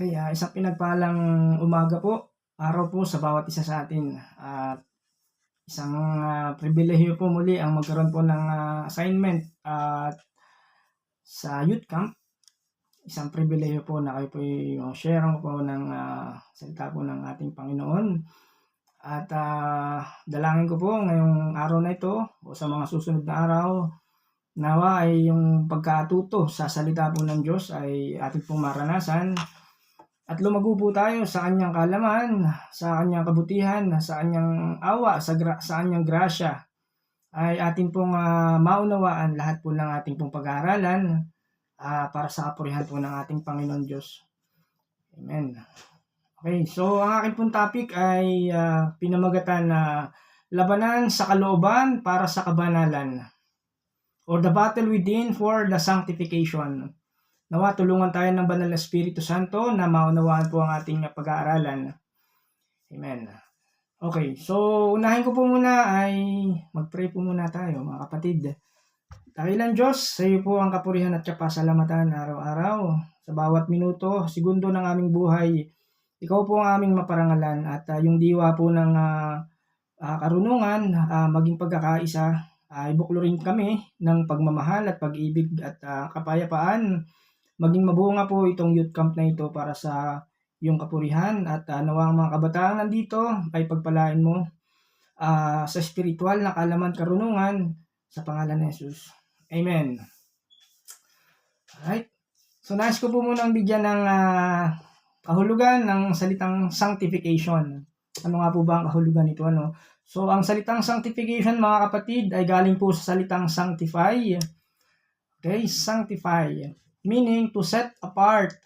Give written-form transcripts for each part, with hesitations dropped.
Okay, isang pinagpalang umaga po, araw po sa bawat isa sa atin at isang, pribilehiyo po muli ang magkaroon po ng, assignment at sa youth camp. Isang pribilehiyo po na kayo po'y share po ng, salita po ng ating Panginoon at, dalangin ko po ngayong araw na ito o sa mga susunod na araw, nawa ay yung pagkatuto sa salita po ng Diyos ay ating pong maranasan at lumago po tayo sa kanyang kaalaman, sa kanyang kabutihan, sa kanyang awa, sa kanyang grasya ay atin pong, maunawaan lahat po ng ating pong pag-aaralan, para sa kapurihan po ng ating Panginoon Diyos. Amen. Okay, so ang aking pong topic ay, pinamagatan na labanan sa kalooban para sa kabanalan or the battle within for the sanctification. Nawa tulungan tayo ng Banal na Espiritu Santo na maunawaan po ang ating pag-aaralan. Amen. Okay, so unahin ko po muna ay mag-pray po muna tayo mga kapatid. Dakilang Diyos, sa iyo po ang kapurihan at kapasalamatan araw-araw. Sa bawat minuto, segundo ng aming buhay, ikaw po ang aming maparangalan at yung diwa po ng karunungan, maging pagkakaisa, ay buklurin kami ng pagmamahal at pag-ibig at kapayapaan. Maging mabunga po itong youth camp na ito para sa iyong kapurihan at nawa ang mga kabataang nandito ay pagpalain mo sa spiritual na kaalaman karunungan sa pangalan ni Jesus. Amen. Alright. So nais ko po munang bigyan ng kahulugan ng salitang sanctification. Ano nga po ba ang kahulugan nito? So ang salitang sanctification mga kapatid ay galing po sa salitang sanctify. Okay, sanctify. Meaning to set apart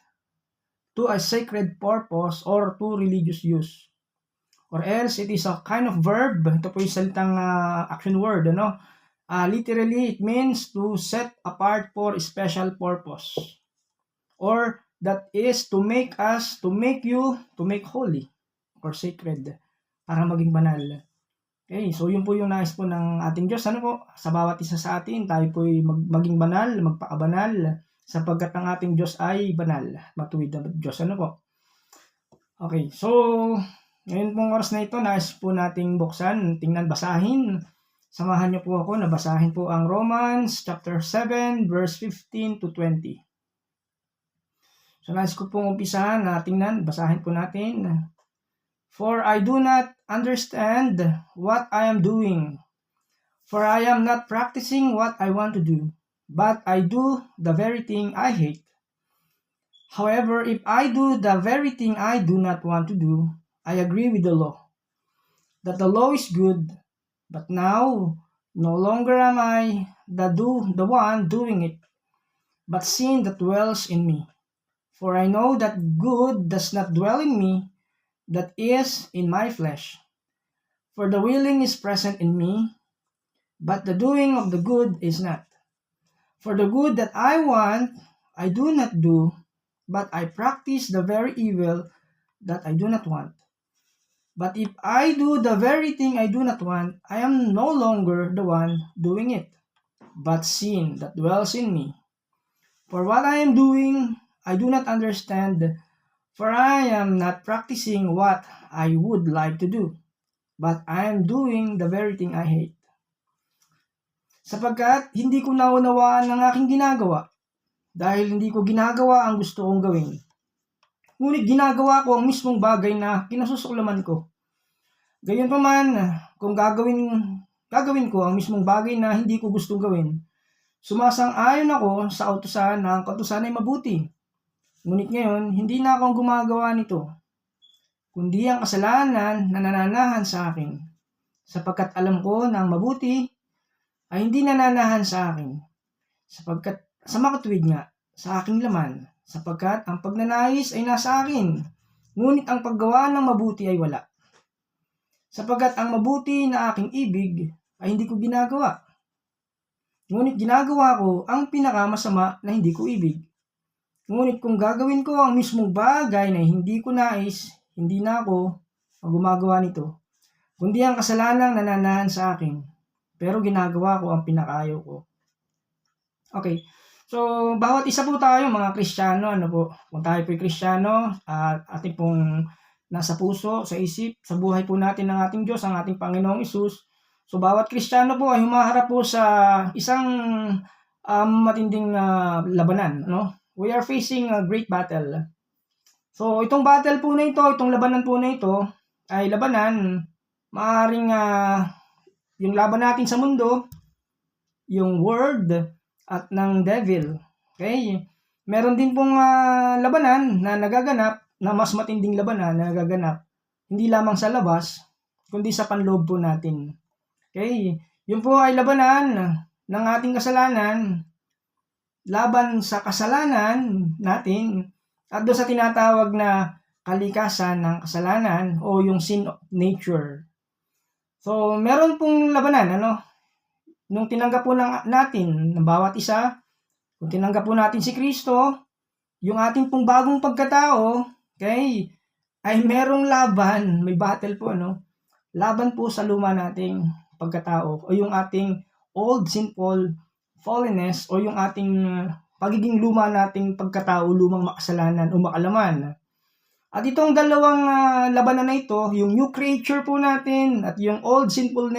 to a sacred purpose or to religious use. Or else, it is a kind of verb. Ito po yung salitang action word. Literally, it means to set apart for a special purpose. Or that is to make holy or sacred para maging banal. Okay, so yun po yung nais po ng ating Diyos. Sa bawat isa sa atin, tayo po maging banal, magpakabanal, sapagkat ang ating Diyos ay banal, matuwid na Diyos. Okay, so ngayon pong oras na ito, nais po nating buksan, basahin. Samahan niyo po ako na basahin po ang Romans chapter 7 verse 15 to 20. So nais ko pong umpisahan na basahin po natin. For I do not understand what I am doing, for I am not practicing what I want to do, but I do the very thing I hate. However, if I do the very thing I do not want to do, I agree with the law, that the law is good, but now no longer am I the one doing it, but sin that dwells in me. For I know that good does not dwell in me, that is, in my flesh. For the willing is present in me, but the doing of the good is not. For the good that I want, I do not do, but I practice the very evil that I do not want. But if I do the very thing I do not want, I am no longer the one doing it, but sin that dwells in me. For what I am doing, I do not understand, for I am not practicing what I would like to do, but I am doing the very thing I hate. Sapagkat hindi ko naunawaan ang aking ginagawa, dahil hindi ko ginagawa ang gusto kong gawin. Ngunit ginagawa ko ang mismong bagay na kinasusuklaman ko. Gayunpaman, kung gagawin ko ang mismong bagay na hindi ko gustong gawin, sumasang-ayon ako sa kautusan na ang kautusan ay mabuti. Ngunit ngayon, hindi na akong gumagawa nito, kundi ang kasalanan na nananahan sa akin, sapagkat alam ko na ang mabuti ay hindi nananahan sa akin, sapagkat sa makatuwid nga sa aking laman, sapagkat ang pagnanais ay nasa akin, ngunit ang paggawa ng mabuti ay wala. Sapagkat ang mabuti na aking ibig ay hindi ko ginagawa, ngunit ginagawa ko ang pinakamasama na hindi ko ibig. Ngunit kung gagawin ko ang mismong bagay na hindi ko nais, hindi na ako ang gumagawa nito, kundi ang kasalanang nananahan sa akin, pero ginagawa ko ang pinakaayaw ko. Okay, So, bawat isa po tayo mga Kristiyano, ano po, kung tayo po'y Kristiyano at ating pong nasa puso, sa isip, sa buhay po natin ng ating Diyos, ang ating Panginoong Hesus. So, bawat Kristiyano po ay humaharap po sa isang matinding labanan, no? We are facing a great battle. So, itong battle po na ito, itong labanan po na ito, ay labanan, maaaring yung laban natin sa mundo, yung world, at ng devil. Okay? Meron din pong labanan na nagaganap, na mas matinding labanan na nagaganap, hindi lamang sa labas, kundi sa panloob po natin. Okay? Yun po ay labanan ng ating kasalanan, laban sa kasalanan natin, at doon sa tinatawag na kalikasan ng kasalanan o yung sin of nature. So, meron pong labanan, ano? Nung tinanggap po natin ng bawat isa, kung tinanggap po natin si Kristo, yung ating pong bagong pagkatao, okay, ay merong laban, may battle po, ano? Laban po sa luma nating pagkatao o yung ating old sinful fallenness o yung ating pagiging luma nating pagkatao, lumang makasalanan o makalaman. At itong dalawang labanan na ito, yung new creature po natin at yung old sinful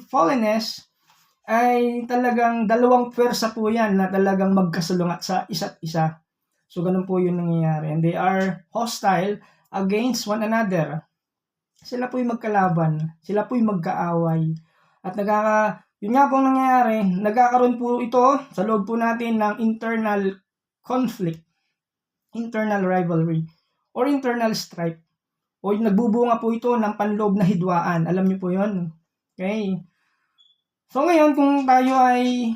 fallenness, ay talagang dalawang pwersa po yan na talagang magkasalungat sa isa't isa. So, ganun po yung nangyayari. And they are hostile against one another. Sila po'y magkalaban. Sila po'y magkaaway. At yun nga po ang nangyayari, nagkakaroon po ito sa loob po natin ng internal conflict, internal rivalry, or internal strife. O nagbubunga po ito ng panloob na hidwaan. Alam niyo po yun. Okay? So ngayon, kung tayo ay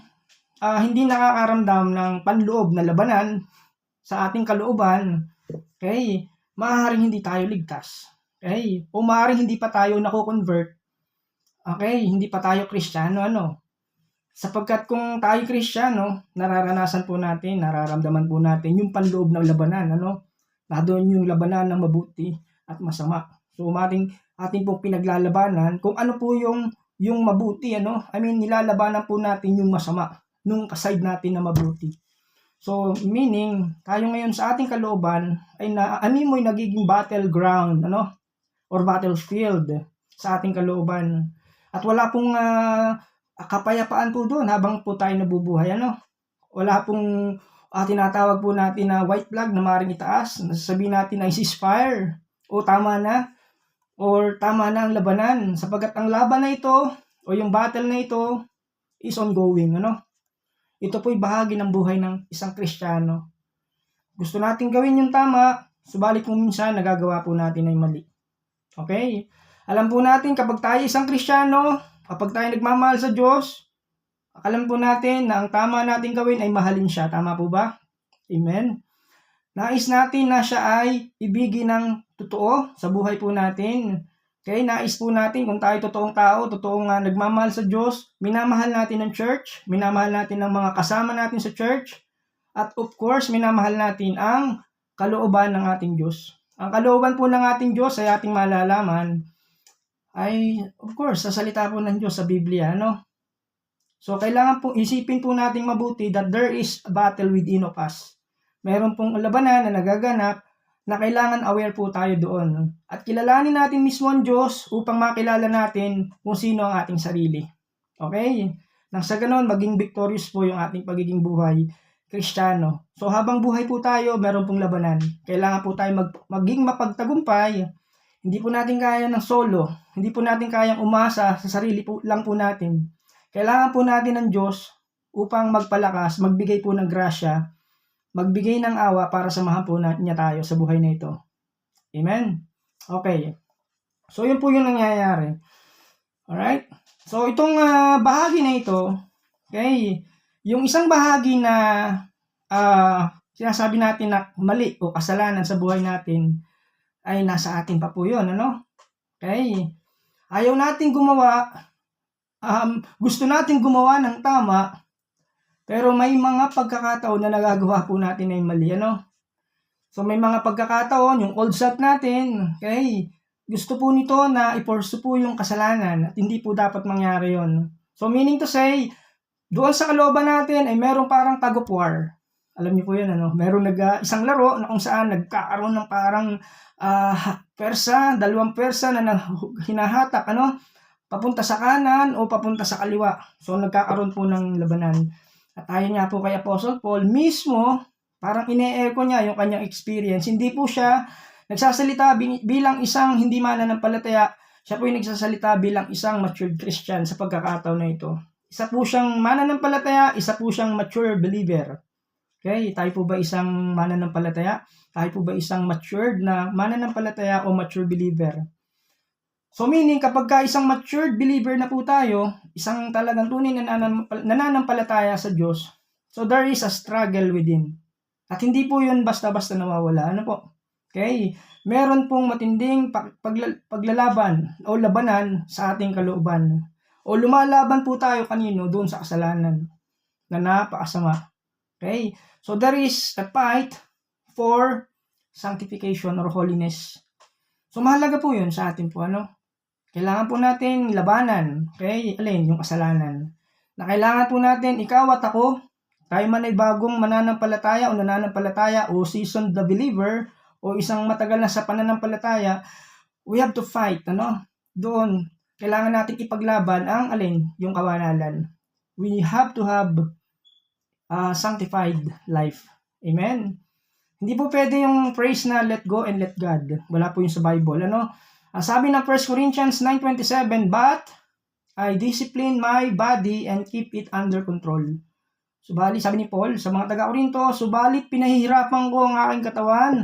hindi nakakaramdam ng panloob na labanan sa ating kalooban, okay, maaaring hindi tayo ligtas. Okay? O maaaring hindi pa tayo nako-convert. Okay? Hindi pa tayo Kristiyano, ano? Sapagkat kung tayo Kristiyano, nararamdaman po natin yung panloob ng labanan, ano? Doon yung labanan ng mabuti at masama. So ating pong pinaglalabanan kung ano po yung mabuti, ano? I mean, nilalabanan po natin yung masama, nung kaside natin na mabuti. So, meaning, tayo ngayon sa ating kalooban ay animoy nagiging battleground, ano? Or battlefield sa ating kalooban. At wala pong kapayapaan po doon habang po tayo nabubuhay, ano? Wala pong tinatawag po natin na white flag na maaaring itaas. Nasasabihin natin ay ceasefire o tama na. Or tama na ang labanan, sapagkat ang laban na ito o yung battle na ito is ongoing, ano? Ito po'y bahagi ng buhay ng isang Kristiyano. Gusto nating gawin yung tama, subalit kung minsan nagagawa po natin ay mali. Okay? Alam po natin kapag tayo isang Kristiyano, kapag tayo nagmamahal sa Diyos, alam po natin na ang tama nating gawin ay mahalin siya. Tama po ba? Amen? Nais natin na siya ay ibigin ng totoo sa buhay po natin. Okay, nais po natin kung tayo totoong tao, totoong nagmamahal sa Diyos, minamahal natin ang church, minamahal natin ang mga kasama natin sa church, at of course, minamahal natin ang kalooban ng ating Diyos. Ang kalooban po ng ating Diyos ay ating malalaman ay, of course, sa salita po ng Diyos sa Biblia, no? So, kailangan po isipin po natin mabuti that there is a battle within of us. Meron pong labanan na nagaganap na kailangan aware po tayo doon. At kilalanin natin mismo ang Diyos upang makilala natin kung sino ang ating sarili. Okay? Nang sa ganon, maging victorious po yung ating pagiging buhay Kristiyano. So habang buhay po tayo, meron pong labanan. Kailangan po tayo maging mapagtagumpay. Hindi po natin kaya ng solo. Hindi po natin kayang umasa sa sarili po lang po natin. Kailangan po natin ng Diyos upang magpalakas, magbigay po ng grasya, magbigay ng awa para samahan po niya tayo sa buhay na ito. Amen? Okay. So, yun po yung nangyayari. Alright? So, itong bahagi na ito, okay, yung isang bahagi na sinasabi natin na mali o kasalanan sa buhay natin, ay nasa atin pa po yun, ano? Okay? Ayaw natin gumawa, gusto natin gumawa ng tama, pero may mga pagkakataon na nagagawa po natin ay mali, ano? So, may mga pagkakataon, yung old self natin, okay, gusto po nito na i-pursue po yung kasalanan at hindi po dapat mangyari yon. So, meaning to say, Doon sa kalooban natin ay meron parang tug of war. Alam niyo po 'yan ano, meron isang laro na kung saan nagkakaroon ng parang, dalawang pwersa na hinahatak ano, papunta sa kanan o papunta sa kaliwa. So, nagkakaroon po ng labanan. At ayon nga po kay Apostle Paul mismo, parang ine-echo niya yung kanyang experience. Hindi po siya nagsasalita bilang isang hindi mananampalataya, siya po yung nagsasalita bilang isang matured Christian sa pagkakataon na ito. Isa po siyang mananampalataya, isa po siyang mature believer. Okay, tayo po ba isang mananampalataya? Tayo po ba isang matured na mananampalataya o mature believer? So meaning kapag ka isang matured believer na po tayo, isang talagang tunay na nananampalataya sa Diyos, so there is a struggle within. At hindi po yun basta-basta nawawala. Ano po? Okay? Meron pong matinding paglalaban o labanan sa ating kalooban. O lumalaban po tayo kanino doon sa kasalanan na napakasama. Okay? So there is a fight for sanctification or holiness. So mahalaga po yun sa atin po. Ano? Kailangan po natin labanan. Okay? Alin? Yung kasalanan. Na kailangan po natin, ikaw at ako, tayo man ay bagong mananampalataya o nananampalataya o seasoned the believer o isang matagal na sa pananampalataya, we have to fight. Ano? Doon, kailangan natin ipaglaban ang alin? Yung kawanalan. We have to have sanctified life. Amen? Hindi po pwede yung phrase na let go and let God. Wala po yung sa Bible. Ano? Sabi ng 1 Corinthians 9:27, but I discipline my body and keep it under control. Subalit, sabi ni Paul sa mga taga-Korinto, subalit pinahihirapan ko ang aking katawan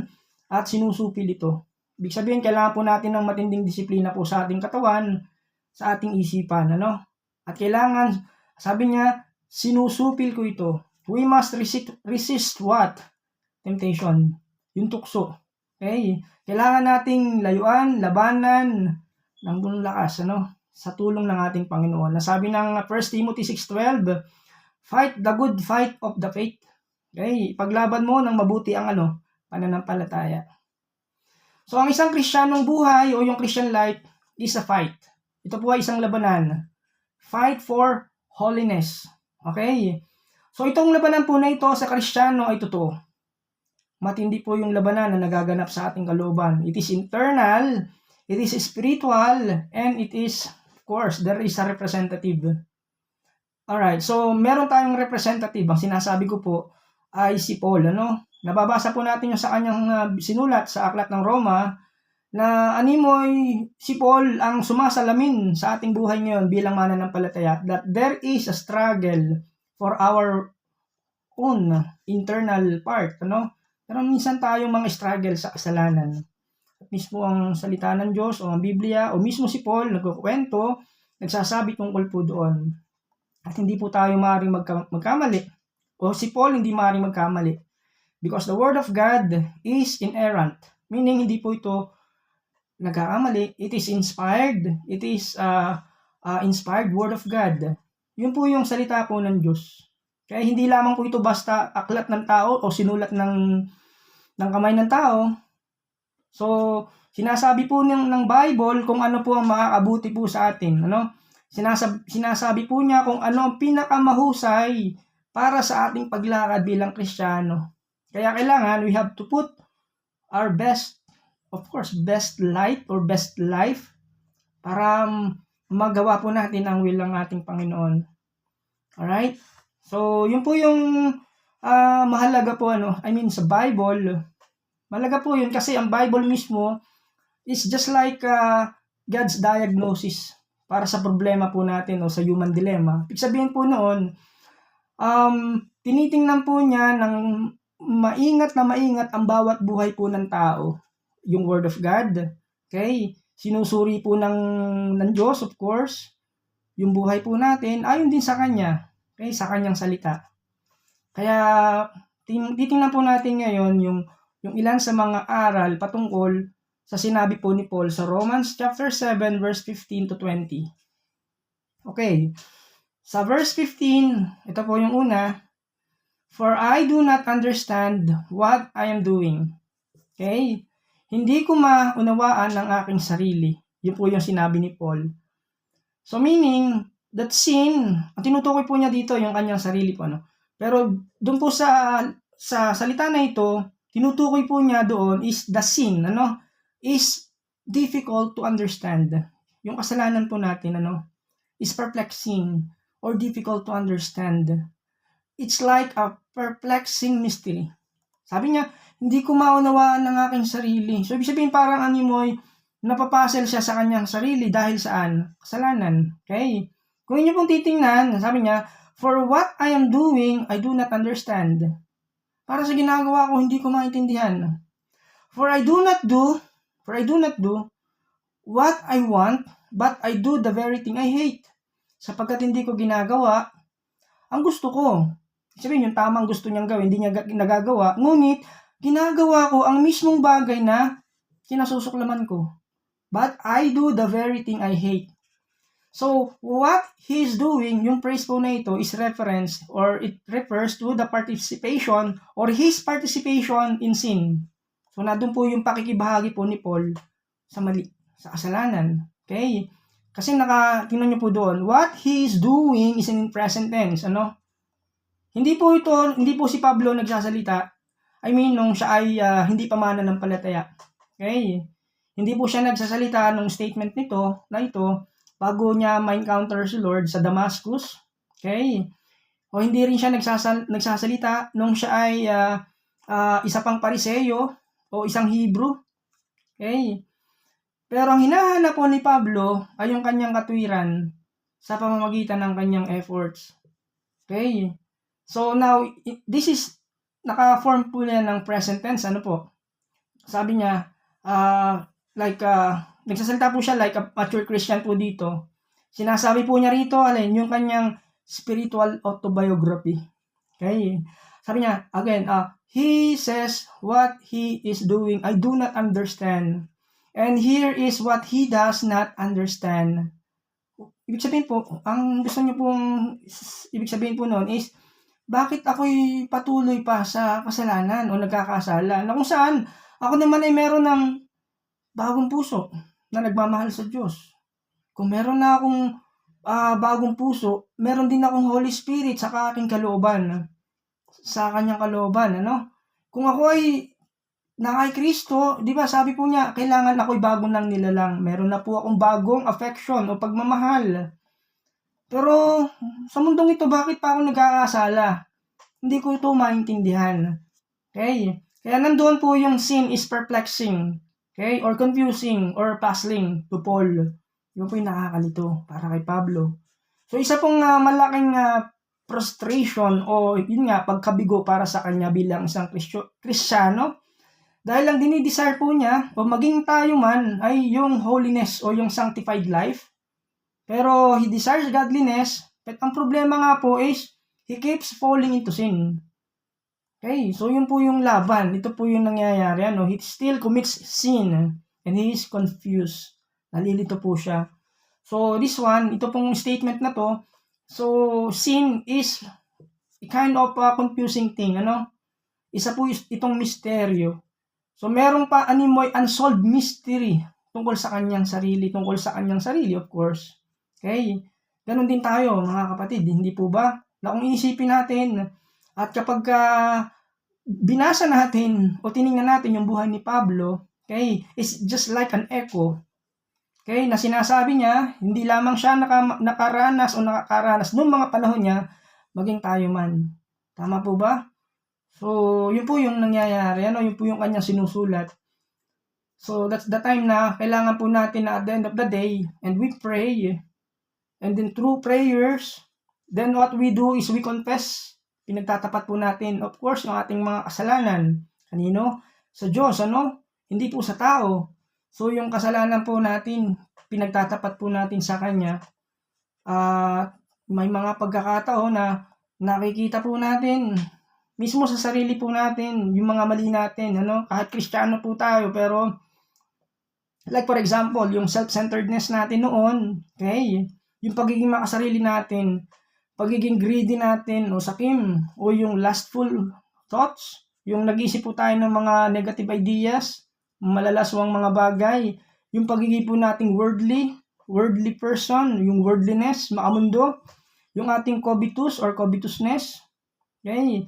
at sinusupil ito. Ibig sabihin, kailangan po natin ng matinding disiplina po sa ating katawan, sa ating isipan. Ano? At kailangan, sabi niya, sinusupil ko ito. We must resist what? Temptation. Yung tukso. Okay? Kailangan nating layuan, labanan ng buong lakas, ano? Sa tulong ng ating Panginoon. Nasabi ng 1 Timothy 6:12, fight the good fight of the faith. Okay? Paglaban mo ng mabuti ang pananampalataya. So, ang isang Kristiyanong buhay o yung Christian life is a fight. Ito po ay isang labanan. Fight for holiness. Okay? So, itong labanan po na ito sa Kristiyano ay totoo. Matindi po yung labanan na nagaganap sa ating kalooban. It is internal, it is spiritual, and it is, of course, there is a representative. Alright, so meron tayong representative. Ang sinasabi ko po ay si Paul. Ano? Nababasa po natin yung sa kanyang sinulat sa Aklat ng Roma na animoy si Paul ang sumasalamin sa ating buhay ngayon bilang mananampalataya that there is a struggle for our own internal part. Ano? Pero minsan tayong mga struggle sa kasalanan. At mismo ang salita ng Diyos o ang Biblia o mismo si Paul nagkukwento, nagsasabi tungkol po doon. At hindi po tayo maaaring magkamali. O si Paul hindi maaaring magkamali. Because the Word of God is inerrant. Meaning hindi po ito nagkakamali. It is inspired. It is inspired Word of God. Yun po yung salita po ng Diyos. Kaya hindi lamang po ito basta aklat ng tao o sinulat ng kamay ng tao. So, sinasabi po ng Bible kung ano po ang makakabuti po sa atin. Ano? Sinasabi po niya kung ano ang pinakamahusay para sa ating paglakad bilang Kristiyano. Kaya kailangan we have to put our best, of course, best light or best life para magawa po natin ang will ng ating Panginoon. Alright? So, yun po yung mahalaga po sa Bible. Mahalaga po yun kasi ang Bible mismo is just like God's diagnosis para sa problema po natin o sa human dilemma. Ibig sabihin po noon, tinitingnan po niya ng maingat ang bawat buhay po ng tao. Yung Word of God. Okay? Sinusuri po ng Diyos, of course. Yung buhay po natin, ayon din sa Kanya. Okay? Sa Kanyang salita. Kaya, titingnan po natin ngayon yung ilan sa mga aral patungkol sa sinabi po ni Paul sa Romans chapter 7 verse 15 to 20. Okay. Sa verse 15, ito po yung una. For I do not understand what I am doing. Okay? Hindi ko maunawaan ang aking sarili. Yun po yung sinabi ni Paul. So meaning, that sin, ang tinutukoy po niya dito yung kanyang sarili po, ano. Pero doon po sa salita na ito, tinutukoy po niya doon is the sin, ano, is difficult to understand. Yung kasalanan po natin, ano, is perplexing or difficult to understand. It's like a perplexing mystery. Sabi niya, hindi ko maunawaan ng aking sarili. So, ibig sabihin parang animoy, napapasel siya sa kanyang sarili dahil saan? Kasalanan. Okay? Kung inyo pong titingnan, sabi niya, for what I am doing, I do not understand. Para sa ginagawa ko, hindi ko maintindihan. For I do not do what I want, but I do the very thing I hate. Sapagkat hindi ko ginagawa ang gusto ko. Sabihin yung tamang gusto niyang gawin, hindi niya nagagawa. Ngunit, ginagawa ko ang mismong bagay na kinasusuklaman ko. But I do the very thing I hate. So, what he's doing, yung phrase po na ito is reference or it refers to the participation or his participation in sin. So, nandun po yung pakikibahagi po ni Paul sa mali, sa kasalanan. Okay? Kasi tingnan niyo po doon, what he is doing is in present tense, ano? Hindi po si Pablo nagsasalita. I mean, nung siya ay hindi pa mananampalataya. Okay? Hindi po siya nagsasalita nung statement na ito, bago niya ma-encounter si Lord sa Damascus. Okay? O hindi rin siya nagsasalita nung siya ay isa pang Pariseo o isang Hebrew. Okay? Pero ang hinahanap po ni Pablo ay yung kanyang katwiran sa pamamagitan ng kanyang efforts. Okay? So now, this is, naka-form po niya ng present tense. Ano po? Sabi niya, nagsasalita po siya like a mature Christian po dito. Sinasabi po niya rito, yung kanyang spiritual autobiography. Okay? Sabi niya, again, he says what he is doing, I do not understand. And here is what he does not understand. Ibig sabihin po, ang gusto niyo pong, ibig sabihin po noon is, bakit ako'y patuloy pa sa kasalanan o nagkakasala? Na kung saan, ako naman ay meron ng bagong puso na nagmamahal sa Diyos. Kung meron na akong bagong puso, meron din akong Holy Spirit sa aking kalooban. Sa kanyang kalooban, ano? Kung ako ay na kay Kristo, di ba sabi po niya, kailangan ako'y bagong nang nilalang. Meron na po akong bagong affection o pagmamahal. Pero sa mundong ito, bakit pa ako nagkakasala? Hindi ko ito maintindihan. Okay? Kaya nandoon po yung sin is perplexing. Okay? Or confusing or puzzling to Paul. Yun po yung nakakalito para kay Pablo. So isa pong malaking frustration o yun nga, pagkabigo para sa kanya bilang isang Kristyano. Dahil ang dinidesire po niya o maging tayo man ay yung holiness o yung sanctified life. Pero he desires godliness, but ang problema nga po is, he keeps falling into sin. Okay, so yun po yung laban. Ito po yung nangyayari. Ano? He still commits sin and he is confused. Nalilito po siya. So this one, ito pong statement na to, so sin is a kind of confusing thing. Ano? Isa po itong misteryo. So meron pa animoy unsolved mystery tungkol sa kanyang sarili, of course. Okay? Ganon din tayo, mga kapatid. Hindi po ba? Na kung iisipin natin, at kapag binasa natin o tiningnan natin yung buhay ni Pablo, okay, it's just like an echo. Okay, na sinasabi niya, hindi lamang siya nakaranas noong mga panahon niya, maging tayo man. Tama po ba? So, yun po yung nangyayari. Yun po yung kanyang sinusulat. So, that's the time na kailangan po natin na at the end of the day, and we pray, and then through prayers, then what we do is we confess. Pinagtatapat po natin, of course, yung ating mga kasalanan. Kanino? Sa Diyos, ano? Hindi po sa tao. So, yung kasalanan po natin, pinagtatapat po natin sa Kanya. May mga pagkakataon na nakikita po natin, mismo sa sarili po natin, yung mga mali natin, ano? Kahit Kristiyano po tayo, pero, like for example, yung self-centeredness natin noon, okay? Yung pagiging makasarili natin, pagiging greedy natin o sakim, o yung lustful thoughts, yung nag-isip po tayo ng mga negative ideas, malalaswang mga bagay, yung pagiging po nating worldly, worldly person, yung worldliness, makamundo, yung ating covetous or covetousness. Okay?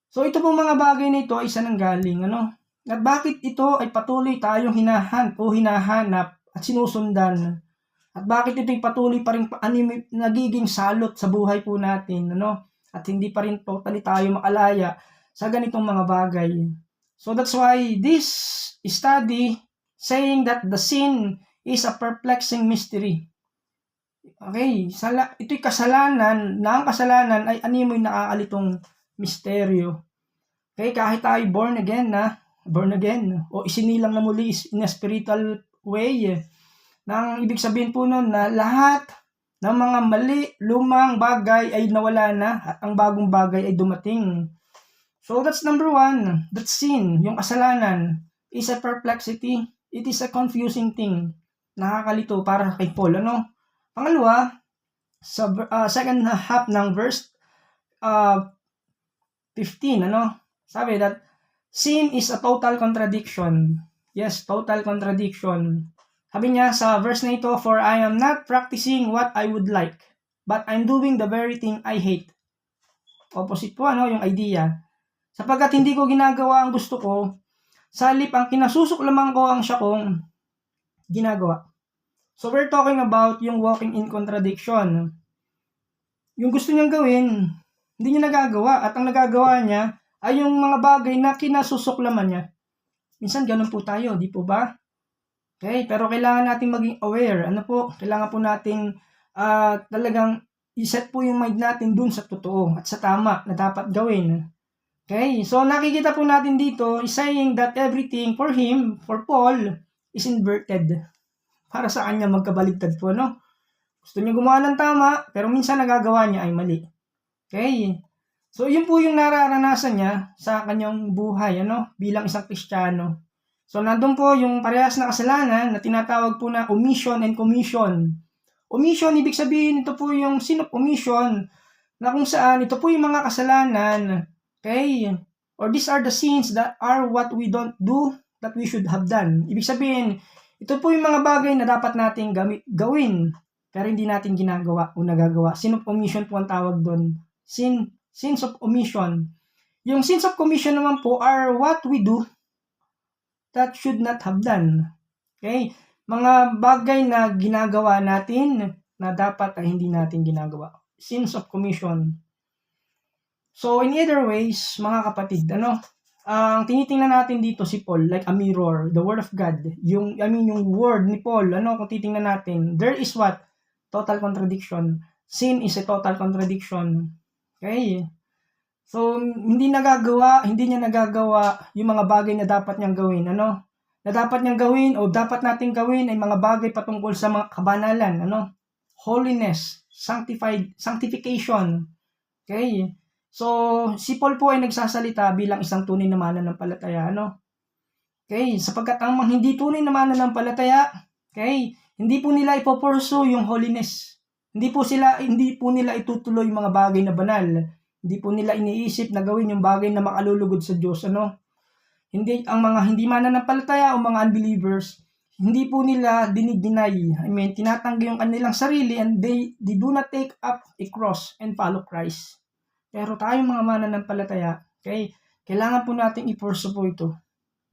So ito pong mga bagay na ito ay isa ng galing, ano? At bakit ito ay patuloy tayong hinahanap at sinusundan? At bakit ito'y patuloy pa rin nagiging salot sa buhay po natin, ano? At hindi pa rin totally tayo makalaya sa ganitong mga bagay. So that's why this study saying that the sin is a perplexing mystery. Okay, ito'y kasalanan, na ang kasalanan ay animoy nakakalitong misteryo. Okay, kahit tayo born again, o isinilang na muli in a spiritual way, nang ibig sabihin po nun na lahat ng mga mali, lumang bagay ay nawala na at ang bagong bagay ay dumating. So that's number one, that sin, yung kasalanan, is a perplexity. It is a confusing thing. Nakakalito para kay Paul, ano? Pangalawa, sa second half ng verse 15, ano? Sabi that sin is a total contradiction. Yes, total contradiction. Sabi niya sa verse na ito, for I am not practicing what I would like, but I'm doing the very thing I hate. Opposite po, ano, yung idea. Sapagkat hindi ko ginagawa ang gusto ko, sa halip ang kinasusuklaman ko ang siya kong ginagawa. So we're talking about yung walking in contradiction. Yung gusto niyang gawin, hindi niya nagagawa. At ang nagagawa niya ay yung mga bagay na kinasusuklaman niya. Minsan ganun po tayo, di po ba? Okay, pero kailangan natin maging aware. Ano po? Kailangan po nating talagang iset po yung mind natin dun sa totoo at sa tama na dapat gawin. Okay, so nakikita po natin dito is saying that everything for him, for Paul, is inverted. Para sa kanya magkabaligtad po, no? Gusto niya gumawa ng tama, pero minsan nagagawa niya ay mali. Okay, so yun po yung nararanasan niya sa kanyang buhay, ano? Bilang isang Kristiyano. So, nandun po yung parehas na kasalanan na tinatawag po na omission and commission. Omission, ibig sabihin, ito po yung sin of omission na kung saan ito po yung mga kasalanan, okay? Or these are the sins that are what we don't do that we should have done. Ibig sabihin, ito po yung mga bagay na dapat nating gawin pero hindi natin ginagawa o nagagawa. Sin of omission po ang tawag doon. Sins of omission. Yung sins of commission naman po are what we do that should not have done. Okay? Mga bagay na ginagawa natin na dapat ay hindi natin ginagawa. Sins of commission. So, in either ways, mga kapatid, ano, ang tinitingnan natin dito si Paul, like a mirror, the word of God, yung word ni Paul, ano, kung titingnan natin, there is what? Total contradiction. Sin is a total contradiction. Okay? So, hindi niya nagagawa yung mga bagay na dapat niyang gawin, ano? Na dapat niyang gawin o dapat nating gawin ay mga bagay patungkol sa mga kabanalan, ano? Holiness, sanctification. Okay? So, si Paul po ay nagsasalita bilang isang tunay na mananampalataya, ano? Okay? Sapagkat ang mga hindi tunay na mananampalataya, okay, hindi po nila ipopursue yung holiness. Hindi po nila itutuloy yung mga bagay na banal. Hindi po nila iniisip na gawin yung bagay na makalulugod sa Diyos, ano? Ang mga hindi mananampalataya o mga unbelievers, hindi po nila dinideny. Tinatanggi yung kanilang sarili and they do not take up a cross and follow Christ. Pero tayong mga mananampalataya, okay, kailangan po nating i-pursue po ito.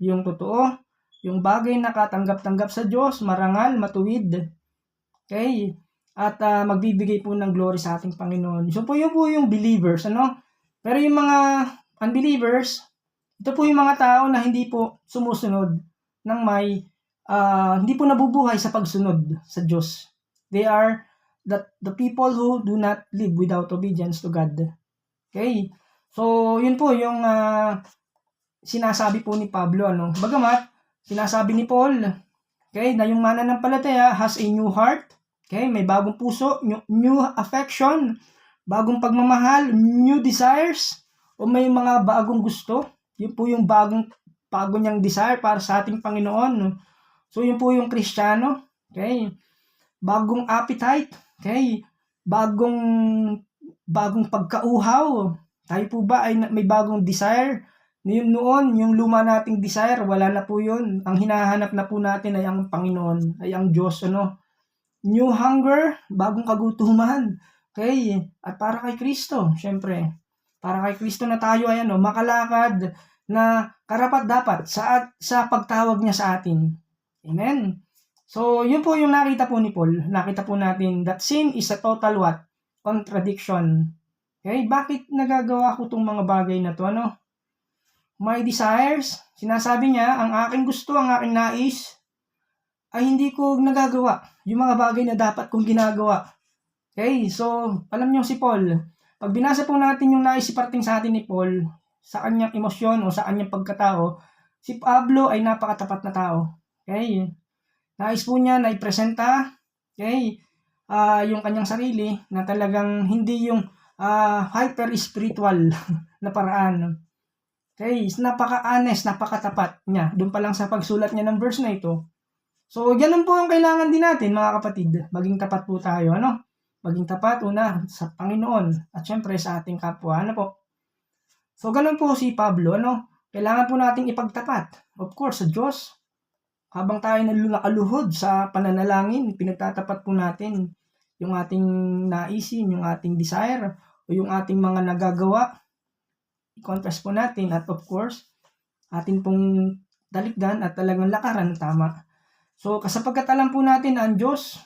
Yung totoo, yung bagay na katanggap-tanggap sa Diyos, marangal, matuwid. Okay? At magbibigay po ng glory sa ating Panginoon. So po yung believers, ano? Pero yung mga unbelievers, ito po yung mga tao na hindi po sumusunod ng hindi po nabubuhay sa pagsunod sa Diyos. They are the people who do not live without obedience to God. Okay? So, yun po yung sinasabi po ni Pablo, ano? Bagamat, sinasabi ni Paul, okay, na yung mananampalataya has a new heart, okay, may bagong puso, new affection, bagong pagmamahal, new desires, o may mga bagong gusto. Yun po yung bago niyang desire para sa ating Panginoon. So, yun po yung Kristiyano. Okay? Bagong appetite. Okay? Bagong pagkauhaw. Tayo po ba ay may bagong desire? Noon, yung luma nating desire, wala na po yun. Ang hinahanap na po natin ay ang Panginoon, ay ang Diyos, ano? new hunger, bagong kagutuman. Okay? At para kay Kristo, syempre. Para kay Kristo na tayo ay makalakad na karapat-dapat sa pagtawag niya sa atin. Amen. So, yun po yung nakita po ni Paul. Nakita po natin that sin is a total what? Contradiction. Okay? Bakit nagagawa ko tong mga bagay na to? My desires, sinasabi niya, ang aking gusto, ang aking nais, ay hindi ko nagagawa. Yung mga bagay na dapat kong ginagawa. Okay? So, alam niyo si Paul, pag binasa po natin yung naisiparting sa atin ni Paul, sa kanyang emosyon o sa kanyang pagkatao, si Pablo ay napakatapat na tao. Okay? Nais po niya na ipresenta, okay, yung kanyang sarili na talagang hindi yung hyper-spiritual na paraan. Okay? Napaka-honest, napakatapat niya. Doon pa lang sa pagsulat niya ng verse na ito. So, ganun po ang kailangan din natin, mga kapatid. Maging tapat po tayo, Maging tapat, una, sa Panginoon at syempre sa ating kapwa, po. So, ganun po si Pablo, Kailangan po nating ipagtapat. Of course, sa Diyos. Habang tayo nakaluhod sa pananalangin, pinagtatapat po natin yung ating naisin, yung ating desire, o yung ating mga nagagawa. I-confess po natin at of course, atin pong daligdan at talagang lakaran ng tama. So, kasapagkat alam po natin ang Diyos,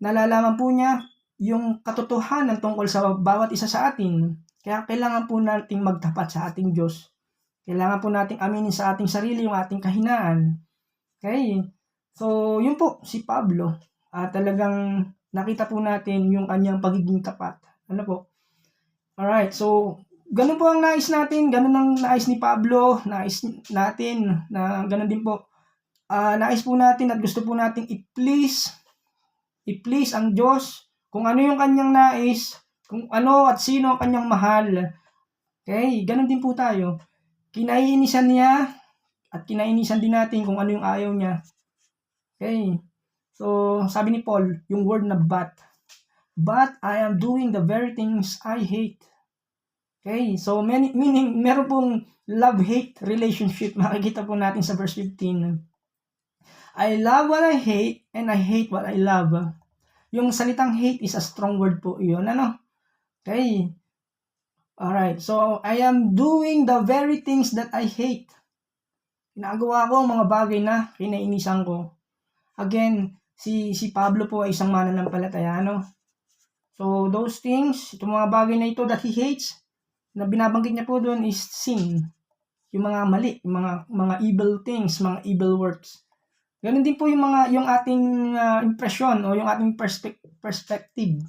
nalalaman po niya yung katotohanan tungkol sa bawat isa sa atin. Kaya kailangan po nating magtapat sa ating Diyos. Kailangan po nating aminin sa ating sarili yung ating kahinaan. Okay? So, yun po, si Pablo. Talagang nakita po natin yung kanyang pagiging tapat. Po? Alright, so, ganun po ang nais natin. Ganun ang nais ni Pablo. Nais natin na ganun din po. Nais po natin at gusto po nating i-please ang Diyos kung ano yung kanyang nais, kung ano at sino ang kanyang mahal. Okay, ganun din po tayo. Kinaiinisan niya at kinaiinisan din natin kung ano yung ayaw niya. Okay, so sabi ni Paul, yung word na but I am doing the very things I hate. Okay, so meaning meron pong love-hate relationship. Makikita po natin sa verse 15. I love what I hate and I hate what I love. Yung salitang hate is a strong word po yun. Okay. Alright. So, I am doing the very things that I hate. Ginagawa ko ang mga bagay na kinainisan ko. Again, si Pablo po ay isang mananampalataya, So, those things, itong mga bagay na ito that he hates, na binabanggit niya po doon is sin. Yung mga mali, yung mga evil things, mga evil works. Ganun din po yung ating impression o yung ating perspective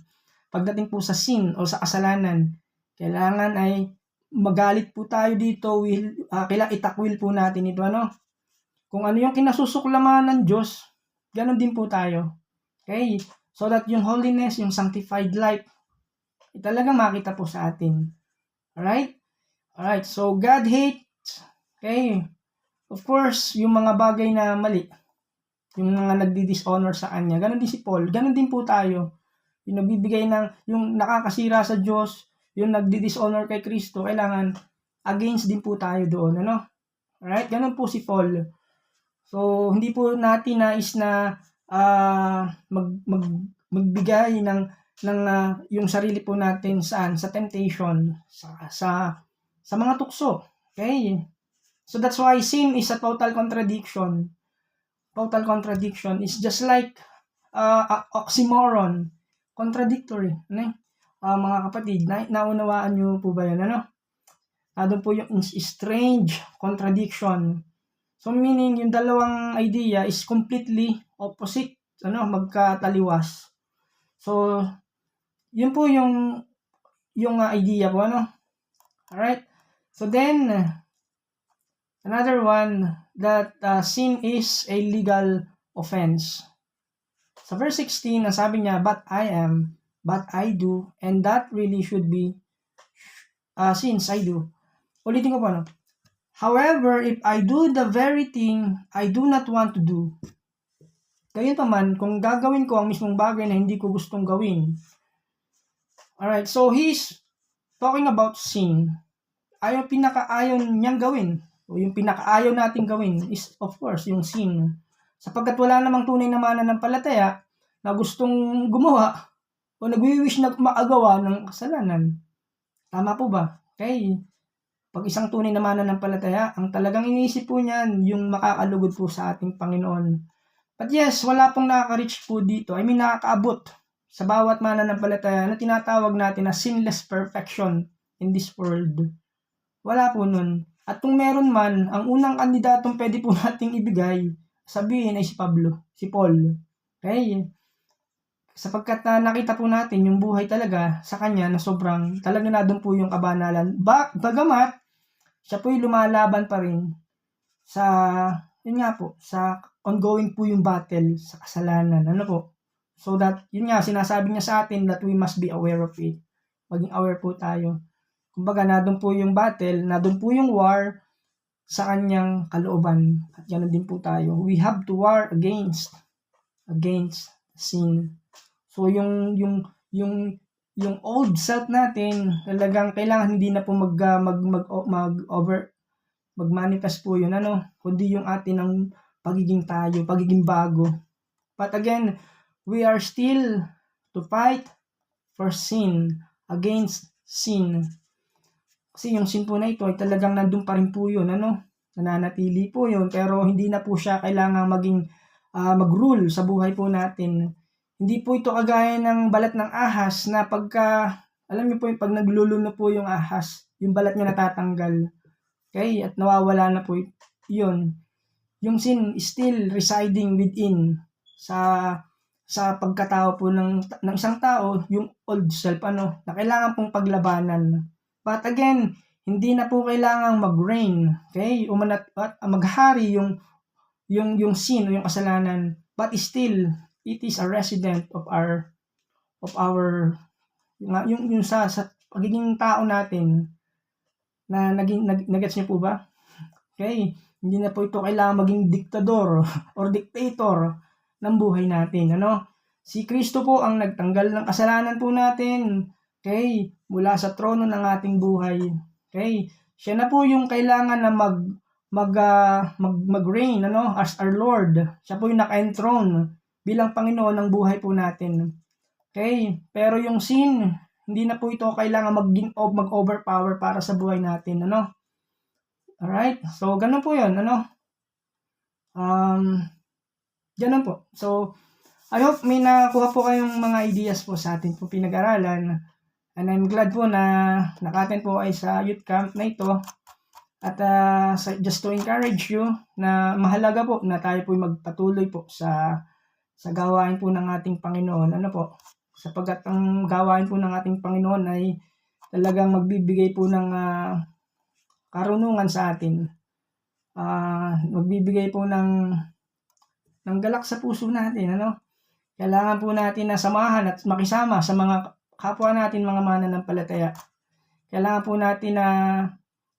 pagdating po sa sin o sa kasalanan. Kailangan ay magalit po tayo dito, kailangan itakwil po natin ito, Kung ano yung kinasusuklaman ng Diyos, ganun din po tayo. Okay? So that yung holiness, yung sanctified life, talagang makita po sa atin. Alright? Alright, so God hates, okay? Of course, yung mga bagay na mali, yung mga nagdi-dishonor sa kanya. Ganon din si Paul. Ganon din po tayo. Yung nagbibigay yung nakakasira sa Diyos, yung nagdi-dishonor kay Kristo, kailangan against din po tayo doon, Alright? Ganon po si Paul. So, hindi po natin nais na magbigay ng yung sarili po natin sa temptation, sa mga tukso. Okay? So, that's why sin is a total contradiction. Total contradiction is just like oxymoron, contradictory. Mga kapatid, naunawaan nyo po ba yan? Doon po yung strange contradiction. So meaning yung dalawang idea is completely opposite, magkataliwas. So yun po yung idea po, Alright? So then another one, that sin is a legal offense. Sa verse 16, sabi niya, but I do, and that really should be since I do. Ulitin ko po, However, if I do the very thing I do not want to do, gayon pa man, kung gagawin ko ang mismong bagay na hindi ko gustong gawin. Alright, so he's talking about sin. Pinakaayaw niyang gawin, o yung pinakaayaw nating gawin is of course yung sin. Sapagkat wala namang tunay na mananampalataya na gustong gumawa o nagwi-wish na makagawa ng kasalanan. Tama po ba? Okay. Pag isang tunay na mananampalataya, ang talagang iniisip po niyan yung makakalugod po sa ating Panginoon. But yes, wala pong nakaka-reach po dito. Nakakaabot sa bawat mananampalataya na tinatawag natin na sinless perfection in this world. Wala po nun. At kung meron man, ang unang kandidatong pwede po nating ibigay, sabihin ay si Paul. Okay? Sapagkat nakita po natin yung buhay talaga sa kanya na sobrang talaga na doon po yung kabanalan. Bagamat, siya po'y lumalaban pa rin sa, yun nga po, sa ongoing po yung battle sa kasalanan. Ano po? So that, yun nga, sinasabi niya sa atin that we must be aware of it. Maging aware po tayo. Kumbaga, nadun po yung battle, nadun po yung war sa kanyang kalooban. At yan din po tayo. We have to war against sin. So, yung old self natin, talagang kailangan hindi na po mag-manifest po yun, kundi yung atin ang pagiging bago. But again, we are still to fight for sin, against sin. Kasi yung sin po na ito ay talagang nandun pa rin po yun, nananatili po yun, pero hindi na po siya kailangang maging mag-rule sa buhay po natin. Hindi po ito kagaya ng balat ng ahas na alam niyo po yung pag nagluluno po yung ahas, yung balat niya natatanggal. Okay? At nawawala na po yun. Yung sin is still residing within sa pagkatao po ng isang tao, yung old self, na kailangan pong paglabanan. But again, hindi na po kailangang mag-reign, okay? Maghari yung sin o yung kasalanan, but still it is a resident of our yung sa pagiging tao natin na nagets niyo po ba? Okay, hindi na po ito kailangan maging diktador or dictator ng buhay natin, Si Kristo po ang nagtanggal ng kasalanan po natin, okay, mula sa trono ng ating buhay. Okay, siya na po yung kailangan na mag-reign, as our Lord. Siya po yung naka-enthroned bilang Panginoon ng buhay po natin. Okay? Pero yung sin, hindi na po ito kailangan mag-overpower para sa buhay natin, Alright? So, ganun po yun, ganun po. So, I hope may nakuha po kayong mga ideas po sa atin po pinag-aralan. And I'm glad po na naka-attend po ay sa youth camp na ito. At just to encourage you na mahalaga po na tayo po magpatuloy po sa gawain po ng ating Panginoon. Sapagkat ang gawain po ng ating Panginoon ay talagang magbibigay po ng karunungan sa atin. Magbibigay po ng galak sa puso natin, Kailangan po natin na samahan at makisama sa mga kapwa natin, mga mananampalataya. Kailangan po natin na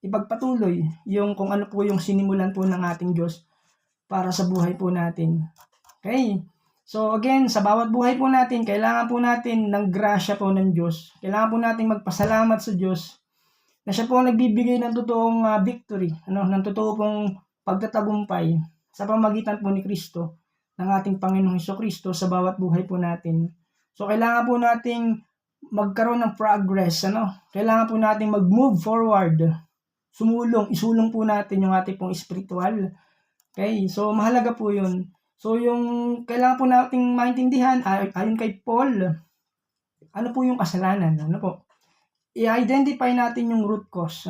ipagpatuloy yung kung ano po yung sinimulan po ng ating Diyos para sa buhay po natin. Okay? So again, sa bawat buhay po natin, kailangan po natin ng grasya po ng Diyos. Kailangan po natin magpasalamat sa Diyos na siya po ang nagbibigay ng totoong victory, ng totoo pong pagtatagumpay sa pamamagitan po ni Kristo, ng ating Panginoong Hesukristo sa bawat buhay po natin. So kailangan po nating magkaroon ng progress, Kailangan po nating mag-move forward. Isulong po natin yung ating pong spiritual. Okay? So mahalaga po 'yun. So yung kailangan po nating maintindihan ayon kay Paul, ano po yung kasalanan, I-identify natin yung root cause,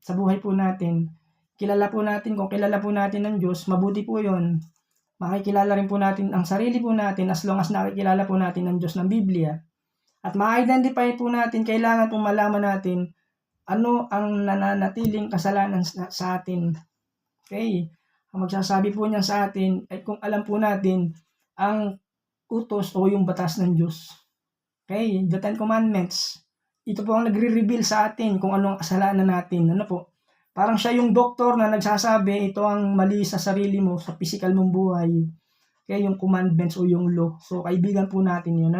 sa buhay po natin. Kung kilala po natin ng Diyos, mabuti po 'yon. Makikilala rin po natin ang sarili po natin as long as nakikilala po natin ang Diyos ng Biblia. At ma-identify po natin, kailangan po malaman natin ano ang nananatiling kasalanan sa atin. Okay? Ang magsasabi po niyan sa atin ay kung alam po natin ang utos o yung batas ng Diyos. Okay? The Ten Commandments. Ito po ang nagre-reveal sa atin kung ano ang kasalanan natin. Parang siya yung doktor na nagsasabi ito ang mali sa sarili mo, sa physical mong buhay. Okay? Yung commandments o yung law. So, kaibigan po natin yun.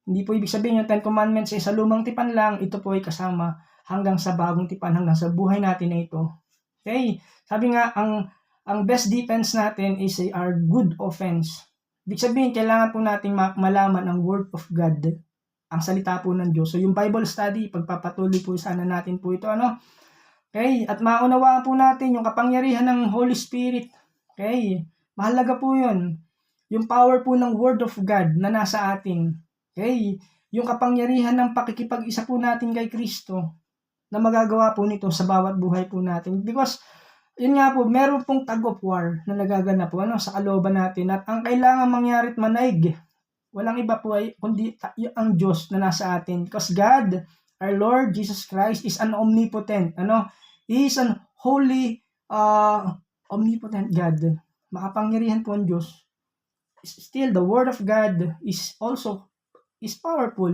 Hindi po ibig sabihin yung Ten Commandments ay sa lumang tipan lang. Ito po ay kasama hanggang sa bagong tipan, hanggang sa buhay natin na ito. Okay? Sabi nga, ang best defense natin is our good offense. Ibig sabihin, kailangan po nating malaman ang Word of God, ang salita po ng Diyos. So, yung Bible study, pagpapatuloy po sana natin po ito, ano? Okay, at maunawaan po natin yung kapangyarihan ng Holy Spirit. Okay, mahalaga po yun. Yung power po ng Word of God na nasa atin. Okay, yung kapangyarihan ng pakikipag-isa po natin kay Kristo na magagawa po nito sa bawat buhay po natin. Because, yun nga po, meron pong tug of war na nagaganap po sa kalooban natin. At ang kailangan mangyari't manaig, walang iba po ay kundi ang Diyos na nasa atin. Because God, our Lord Jesus Christ, is an omnipotent. He is an holy, omnipotent God. Makapangyarihan po ang Diyos. Still, the Word of God is powerful.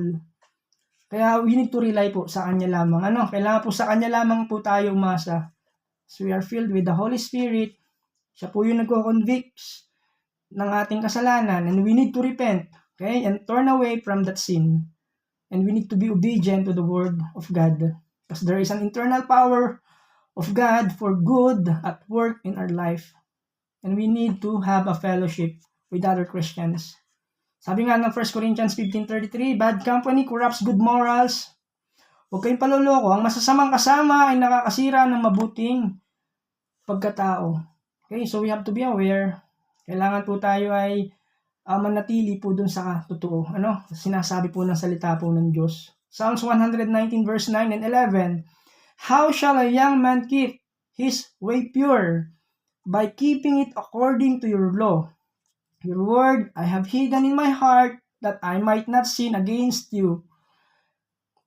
Kaya we need to rely po sa Kanya lamang. Kailangan po sa Kanya lamang po tayo umasa. So we are filled with the Holy Spirit. Siya po yung nagko-convicts ng ating kasalanan. And we need to repent. Okay? And turn away from that sin. And we need to be obedient to the Word of God. Because there is an internal power of God for good at work in our life. And we need to have a fellowship with other Christians. Sabi nga ng 1 Corinthians 15:33, bad company corrupts good morals. Huwag kayong paluloko. Ang masasamang kasama ay nakakasira ng mabuting pagkatao. Okay, so we have to be aware. Kailangan po tayo ay manatili po dun sa totoo. Sinasabi po ng salita po ng Diyos. Psalms 119 verse 9 and 11. How shall a young man keep his way pure? By keeping it according to your law. Your word I have hidden in my heart that I might not sin against you.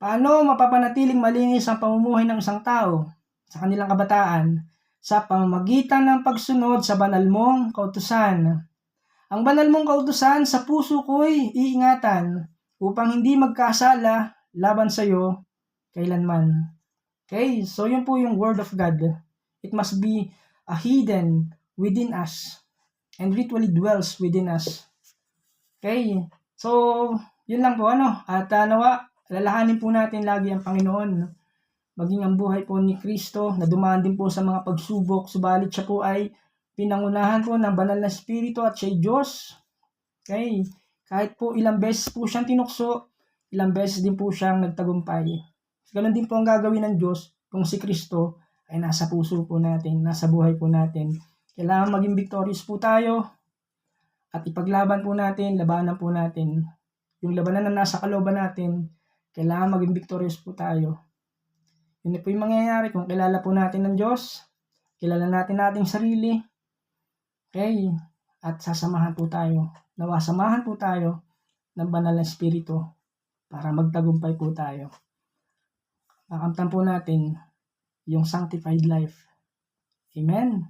Paano mapapanatiling malinis ang pamumuhay ng isang tao sa kanilang kabataan? Sa pamamagitan ng pagsunod sa banal mong kautusan. Ang banal mong kautusan sa puso ko'y iingatan upang hindi magkasala laban sa iyo kailanman. Okay, so yun po yung Word of God. It must be hidden within us and literally dwells within us. Okay, so yun lang po at nawa lalahanin po natin lagi ang Panginoon, maging ang buhay po ni Kristo na dumaan din po sa mga pagsubok, subalit siya po ay pinangunahan po ng banal na Espiritu at siya'y Diyos. Okay, kahit po ilang beses po siyang tinukso, ilang beses din po siyang nagtagumpay. Ganun din po ang gagawin ng Diyos kung si Kristo ay nasa puso po natin, nasa buhay po natin. Kailangan maging victorious po tayo at ipaglaban po natin, labanan po natin. Yung labanan na nasa kalooban natin, kailangan maging victorious po tayo. Yun po yung mangyayari kung kilala po natin ng Diyos, kilala natin ating sarili, okay, at sasamahan po tayo. Nawa samahan po tayo ng banal na Espiritu para magtagumpay po tayo. Makamtan po natin yung sanctified life. Amen.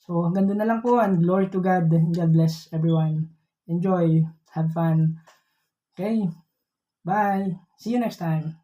So hanggang doon na lang po, and glory to God. God bless everyone. Enjoy. Have fun. Okay. Bye. See you next time.